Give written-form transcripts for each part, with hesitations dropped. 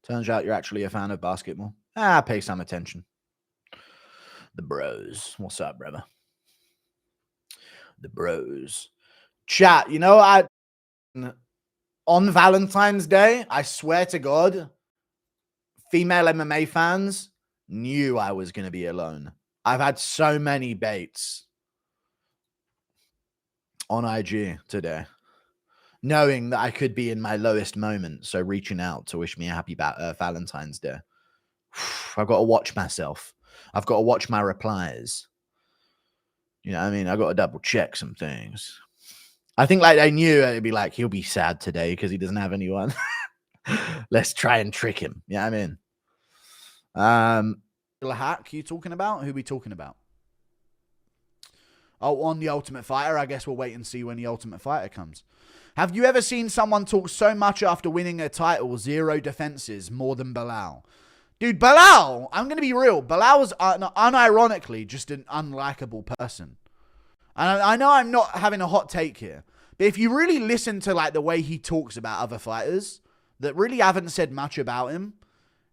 Turns out you're actually a fan of basketball. Pay some attention. The bros. What's up, brother? The bros. Chat, you know, on Valentine's Day, I swear to God, female MMA fans knew I was going to be alone. I've had so many baits on IG today, knowing that I could be in my lowest moment, so reaching out to wish me a happy Valentine's Day. I've got to watch myself. I've got to watch my replies. You know what I mean? I've got to double check some things. I think like they knew it'd be like, he'll be sad today because he doesn't have anyone. Let's try and trick him. Yeah, you know I mean? The hack you talking about? Who we talking about? Oh, on the Ultimate Fighter. I guess we'll wait and see when the Ultimate Fighter comes. Have you ever seen someone talk so much after winning a title, 0 defenses, more than Bilal? Dude, Bilal, I'm going to be real. Bilal was unironically just an unlikable person. And I know I'm not having a hot take here, but if you really listen to like the way he talks about other fighters that really haven't said much about him,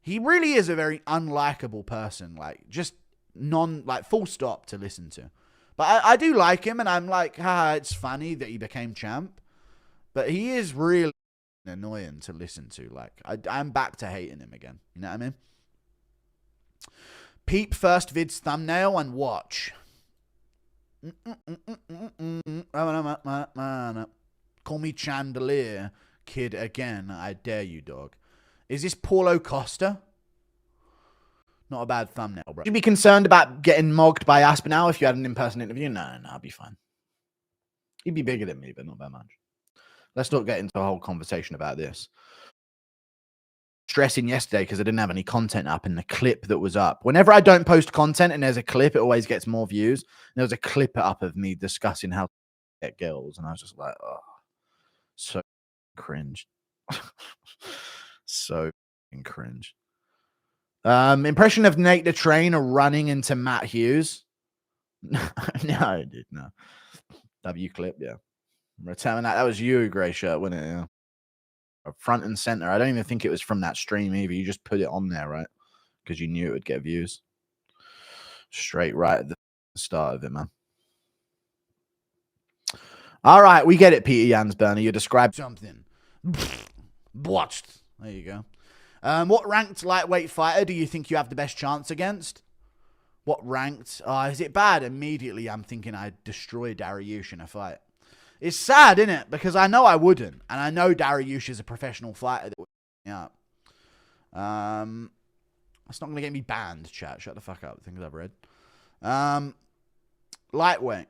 he really is a very unlikable person. Like just full stop to listen to. But I do like him, and I'm like, it's funny that he became champ. But he is really annoying to listen to. Like, I'm back to hating him again. You know what I mean? Peep first vid's thumbnail and watch. Call me Chandelier, kid, again. I dare you, dog. Is this Paulo Costa? Not a bad thumbnail, bro. Should you be concerned about getting mogged by Aspinall if you had an in-person interview? No, I'll be fine. He'd be bigger than me, but not that much. Let's not get into a whole conversation about this. Stressing yesterday because I didn't have any content up, and the clip that was up. Whenever I don't post content and there's a clip, it always gets more views. And there was a clip up of me discussing how to get girls, and I was just like, oh, so cringe. So cringe. Impression of Nate the Trainer running into Matt Hughes. No, dude, no. W clip, yeah. Returning that was you, Grey Shirt, wasn't it? Yeah. Front and center. I don't even think it was from that stream either. You just put it on there, right? Because you knew it would get views. Straight right at the start of it, man. All right, we get it, Peter Jansberner. You described something. Watched. There you go. What ranked lightweight fighter do you think you have the best chance against? What ranked? Is it bad? Immediately, I'm thinking I'd destroy Dariush in a fight. It's sad, isn't it? Because I know I wouldn't. And I know Dariush is a professional fighter. Yeah. That's not going to get me banned, chat. Shut the fuck up. Things I've read. Lightweight.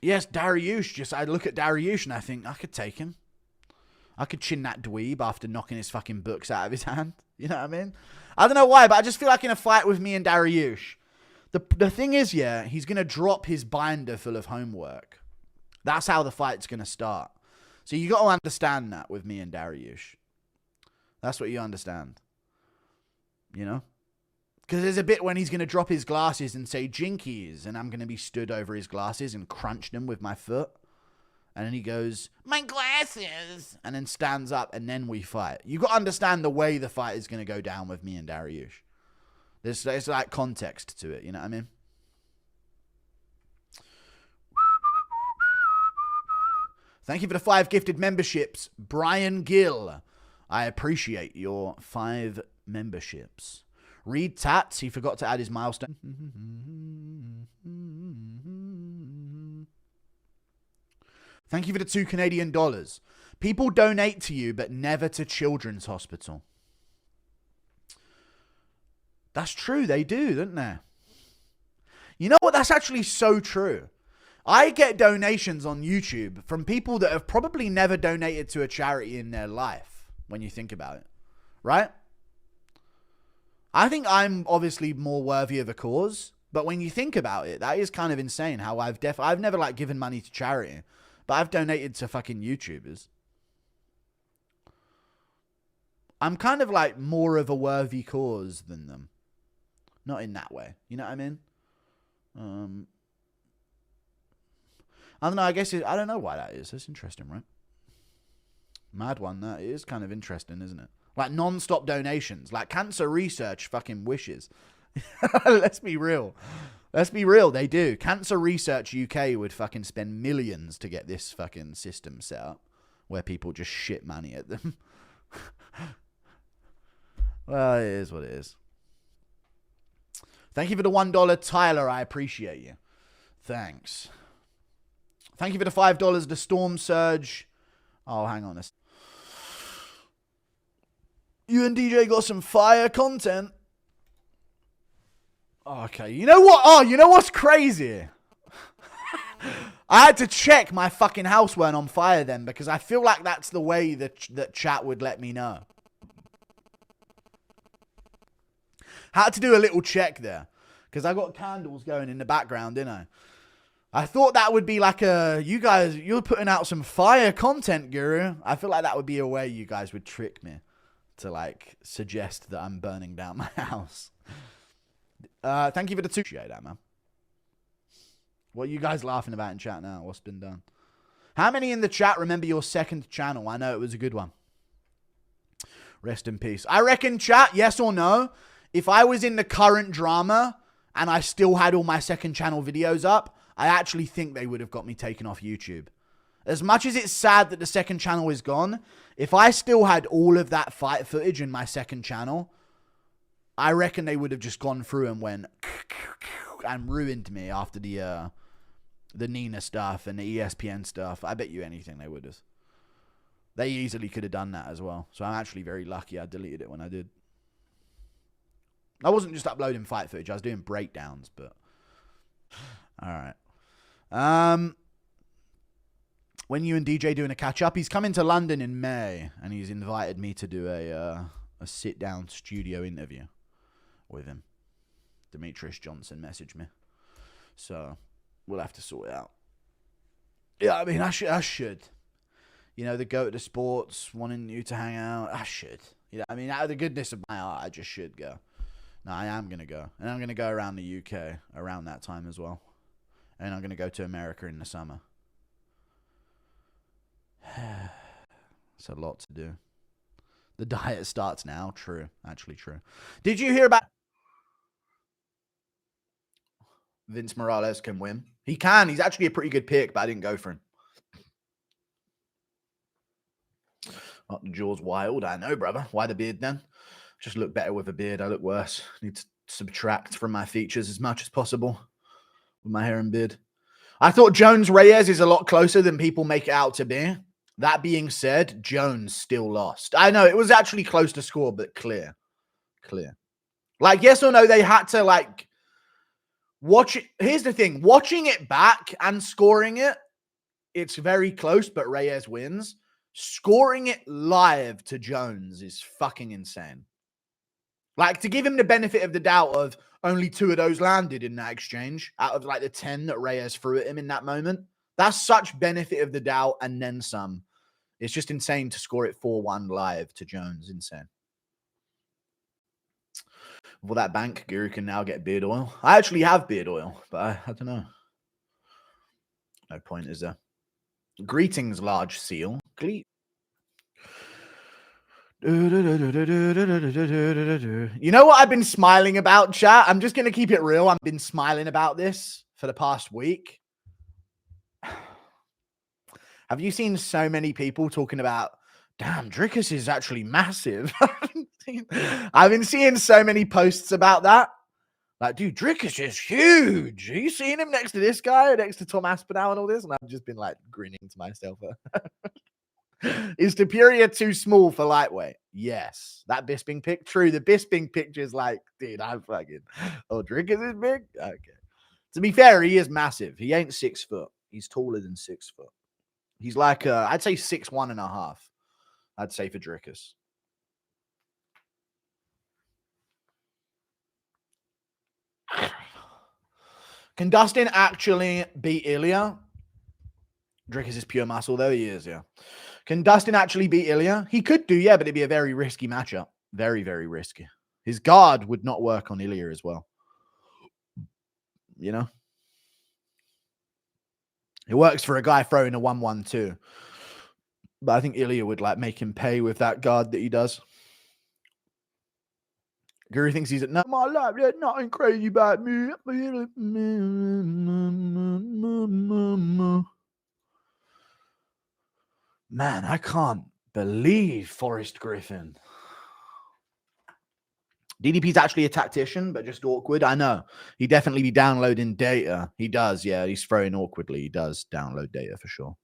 Yes, Dariush. I look at Dariush and I think I could take him. I could chin that dweeb after knocking his fucking books out of his hand. You know what I mean? I don't know why, but I just feel like in a fight with me and Dariush, the thing is, yeah, he's going to drop his binder full of homework. That's how the fight's going to start. So you got to understand that with me and Dariush. That's what you understand. You know? Because there's a bit when he's going to drop his glasses and say jinkies, and I'm going to be stood over his glasses and crunch them with my foot. And then he goes, my glasses, and then stands up, and then we fight. You got to understand the way the fight is going to go down with me and Dariush. There's like context to it, you know what I mean? Thank you for the 5 gifted memberships, Brian Gill. I appreciate your 5 memberships. Reed Tats, he forgot to add his milestone. Thank you for the $2 Canadian. People donate to you, but never to Children's Hospital. That's true. They do, don't they? You know what? That's actually so true. I get donations on YouTube from people that have probably never donated to a charity in their life, when you think about it. Right? I think I'm obviously more worthy of a cause, but when you think about it, that is kind of insane how I've never like given money to charity, but I've donated to fucking YouTubers. I'm kind of like more of a worthy cause than them. Not in that way. You know what I mean? I don't know. I guess I don't know why that is. That's interesting, right? Mad one, that is kind of interesting, isn't it? Like non-stop donations, like cancer research fucking wishes. Let's be real. Let's be real, they do. Cancer Research UK would fucking spend millions to get this fucking system set up where people just shit money at them. Well, it is what it is. Thank you for the $1, Tyler. I appreciate you. Thanks. Thank you for the $5, the Storm Surge. Oh, hang on. You and DJ got some fire content. Okay, you know what? Oh, you know what's crazy? I had to check my fucking house weren't on fire then because I feel like that's the way that chat would let me know. Had to do a little check there because I got candles going in the background, didn't I? I thought that would be like you're putting out some fire content, Guru. I feel like that would be a way you guys would trick me to like suggest that I'm burning down my house. Thank you for the two. Appreciate that, man. What are you guys laughing about in chat now? What's been done? How many in the chat remember your second channel? I know it was a good one. Rest in peace. I reckon, chat, yes or no, if I was in the current drama and I still had all my second channel videos up, I actually think they would have got me taken off YouTube. As much as it's sad that the second channel is gone, if I still had all of that fight footage in my second channel, I reckon they would have just gone through and went and ruined me after the Nina stuff and the ESPN stuff. I bet you anything they would have. They easily could have done that as well. So I'm actually very lucky I deleted it when I did. I wasn't just uploading fight footage. I was doing breakdowns, but... All right. When you and DJ doing a catch-up? He's coming to London in May, and he's invited me to do a sit-down studio interview with him. Demetrius Johnson messaged me. So, we'll have to sort it out. Yeah, I mean, I should. You know, the go to sports, wanting you to hang out. I should. You know, I mean, out of the goodness of my heart, I just should go. No, I am going to go. And I'm going to go around the UK around that time as well. And I'm going to go to America in the summer. It's a lot to do. The diet starts now. True. Actually true. Did you hear about... Vince Morales can win? He can. He's actually a pretty good pick, but I didn't go for him. Oh, the jaw's wild. I know, brother. Why the beard then? Just look better with a beard. I look worse. Need to subtract from my features as much as possible with my hair and beard. I thought Jones-Reyes is a lot closer than people make it out to be. That being said, Jones still lost. I know, it was actually close to score, but clear. Clear. Like, yes or no, they had to, like, watch it. Here's the thing. Watching it back and scoring it, it's very close, but Reyes wins. Scoring it live to Jones is fucking insane. Like, to give him the benefit of the doubt of only 2 of those landed in that exchange out of, like, the 10 that Reyes threw at him in that moment. That's such benefit of the doubt and then some. It's just insane to score it 4-1 live to Jones. Insane. For that bank, Guru can now get beard oil. I actually have beard oil, but I don't know. No point, is there? Greetings, large seal. You know what I've been smiling about, chat? I'm just going to keep it real. I've been smiling about this for the past week. Have you seen so many people talking about, damn, Dricus is actually massive? I've been seeing so many posts about that. Like, dude, Dricus is huge. Are you seeing him next to this guy, next to Tom Aspinall and all this? And I've just been like grinning to myself. Is Superior too small for lightweight? Yes. That Bisping pick? True. The Bisping picture is like, dude, I'm fucking... Oh, Dricus is big? Okay. To be fair, he is massive. He ain't 6 foot. He's taller than 6 foot. He's like, I'd say 6'1.5". I'd say for Dricus. Can Dustin actually beat Ilya? Dricus is pure muscle, though. He is, yeah. Can Dustin actually beat Ilya? He could do, yeah, but it'd be a very risky matchup. Very, very risky. His guard would not work on Ilya as well. You know? It works for a guy throwing a 1-1-2. But I think Ilya would like make him pay with that guard that he does. Guru thinks he's no, my life, there's nothing crazy about me. Man, I can't believe Forrest Griffin. DDP's actually a tactician, but just awkward. I know. He definitely be downloading data. He does, yeah. He's throwing awkwardly. He does download data for sure.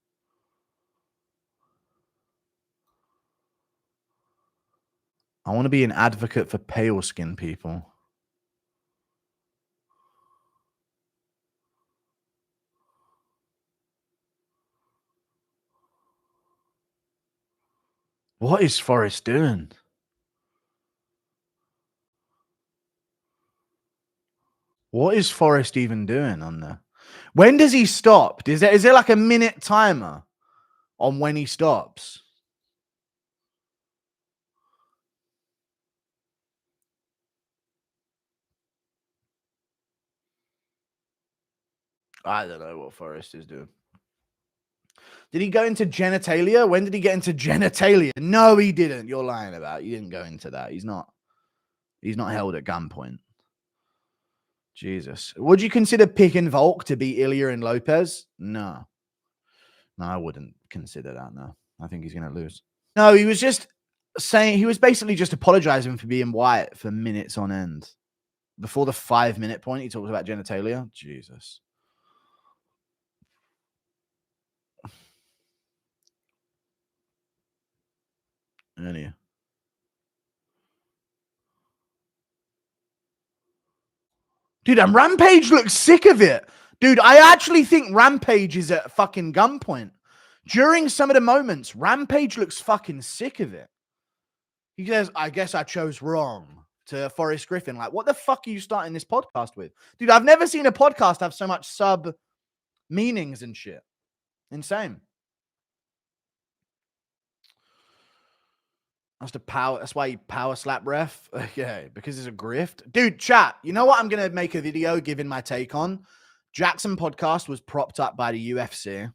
I want to be an advocate for pale skin people. What is Forrest doing? What is Forrest even doing on there? When does he stop? Is there like a minute timer on when he stops? I don't know what Forrest is doing. Did he go into genitalia? When did he get into genitalia? No, he didn't. You're lying about it. He didn't go into that. He's not held at gunpoint. Jesus. Would you consider picking Volk to beat Ilya and Lopez? No. No, I wouldn't consider that, no. I think he's going to lose. No, he was just saying, he was basically just apologizing for being white for minutes on end. Before the 5-minute point, he talked about genitalia. Jesus. Earlier. Dude, and Rampage looks sick of it. Dude, I actually think Rampage is at fucking gunpoint. During some of the moments, Rampage looks fucking sick of it. He says, I guess I chose wrong to Forrest Griffin. Like, what the fuck are you starting this podcast with? Dude, I've never seen a podcast have so much sub meanings and shit. Insane. That's why you power slap ref. Okay, because it's a grift. Dude, chat, you know what I'm going to make a video giving my take on? Jaxxon podcast was propped up by the UFC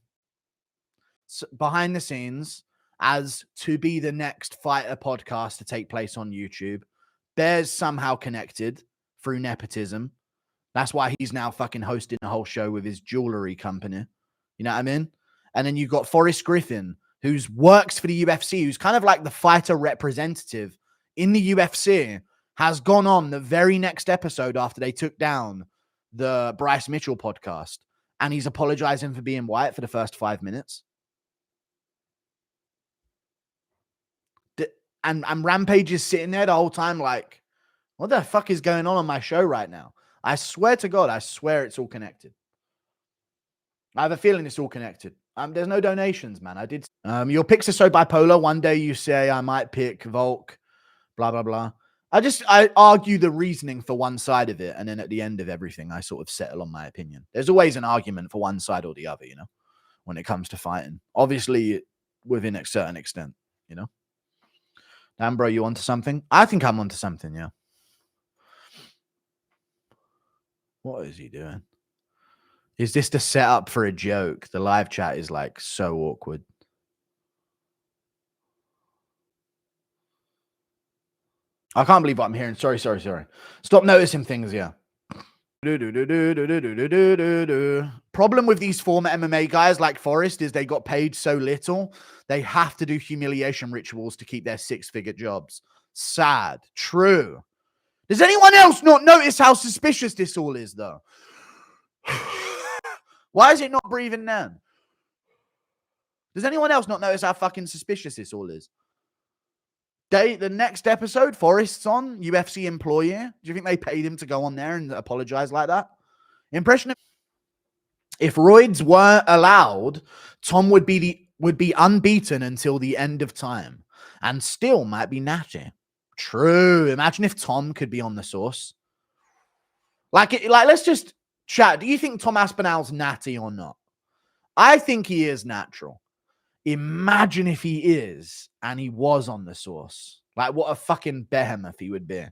behind the scenes as to be the next fighter podcast to take place on YouTube. Bear's somehow connected through nepotism. That's why he's now fucking hosting a whole show with his jewelry company. You know what I mean? And then you've got Forrest Griffin, who works for the UFC, who's kind of like the fighter representative in the UFC, has gone on the very next episode after they took down the Bryce Mitchell podcast. And he's apologizing for being white for the first 5 minutes. And Rampage is sitting there the whole time like, what the fuck is going on my show right now? I swear to God, I swear it's all connected. I have a feeling it's all connected. There's no donations, man. I did. Your picks are so bipolar. One day you say I might pick Volk, blah, blah, blah. I argue the reasoning for one side of it. And then at the end of everything, I sort of settle on my opinion. There's always an argument for one side or the other, you know, when it comes to fighting. Obviously, within a certain extent, you know. Damn, bro, you onto something? I think I'm onto something, yeah. What is he doing? Is this the setup for a joke? The live chat is like so awkward. I can't believe what I'm hearing. Sorry. Stop noticing things, yeah. Problem with these former MMA guys like Forrest is they got paid so little, they have to do humiliation rituals to keep their 6-figure jobs. Sad. True. Does anyone else not notice how suspicious this all is, though? Why is it not breathing down? Does anyone else not notice how fucking suspicious this all is? The next episode, Forrest's on, UFC employee. Do you think they paid him to go on there and apologize like that? Impression of if roids weren't allowed, Tom would be unbeaten until the end of time and still might be natty. True. Imagine if Tom could be on the source. Like let's just chat. Do you think Tom Aspinall's natty or not? I think he is natural. Imagine if he is and he was on the source. Like, what a fucking behemoth he would be.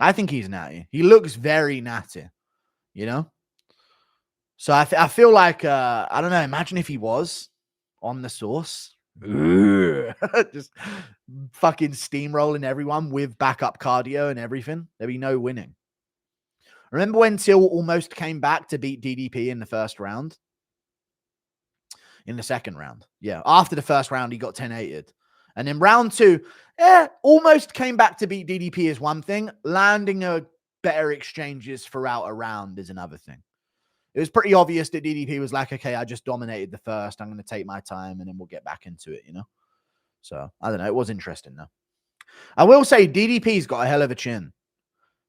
I think he's natty. He looks very natty, you know? So I feel like, I don't know, imagine if he was on the source. Just fucking steamrolling everyone with backup cardio and everything. There'd be no winning. Remember when Till almost came back to beat DDP in the first round? In the second round. Yeah. After the first round, he got 10-8'd. And in round 2, almost came back to beat DDP is one thing. Landing a better exchanges throughout a round is another thing. It was pretty obvious that DDP was like, okay, I just dominated the first. I'm going to take my time and then we'll get back into it, you know? So, I don't know. It was interesting, though. I will say DDP's got a hell of a chin.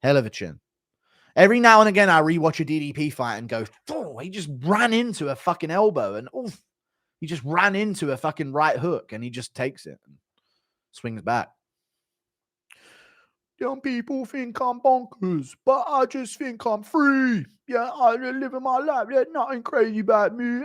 Hell of a chin. Every now and again, I rewatch a DDP fight and go, oh, he just ran into a fucking elbow and oof, he just ran into a fucking right hook and he just takes it and swings back. Young people think I'm bonkers, but I just think I'm free. Yeah, I'm living my life. There's nothing crazy about me.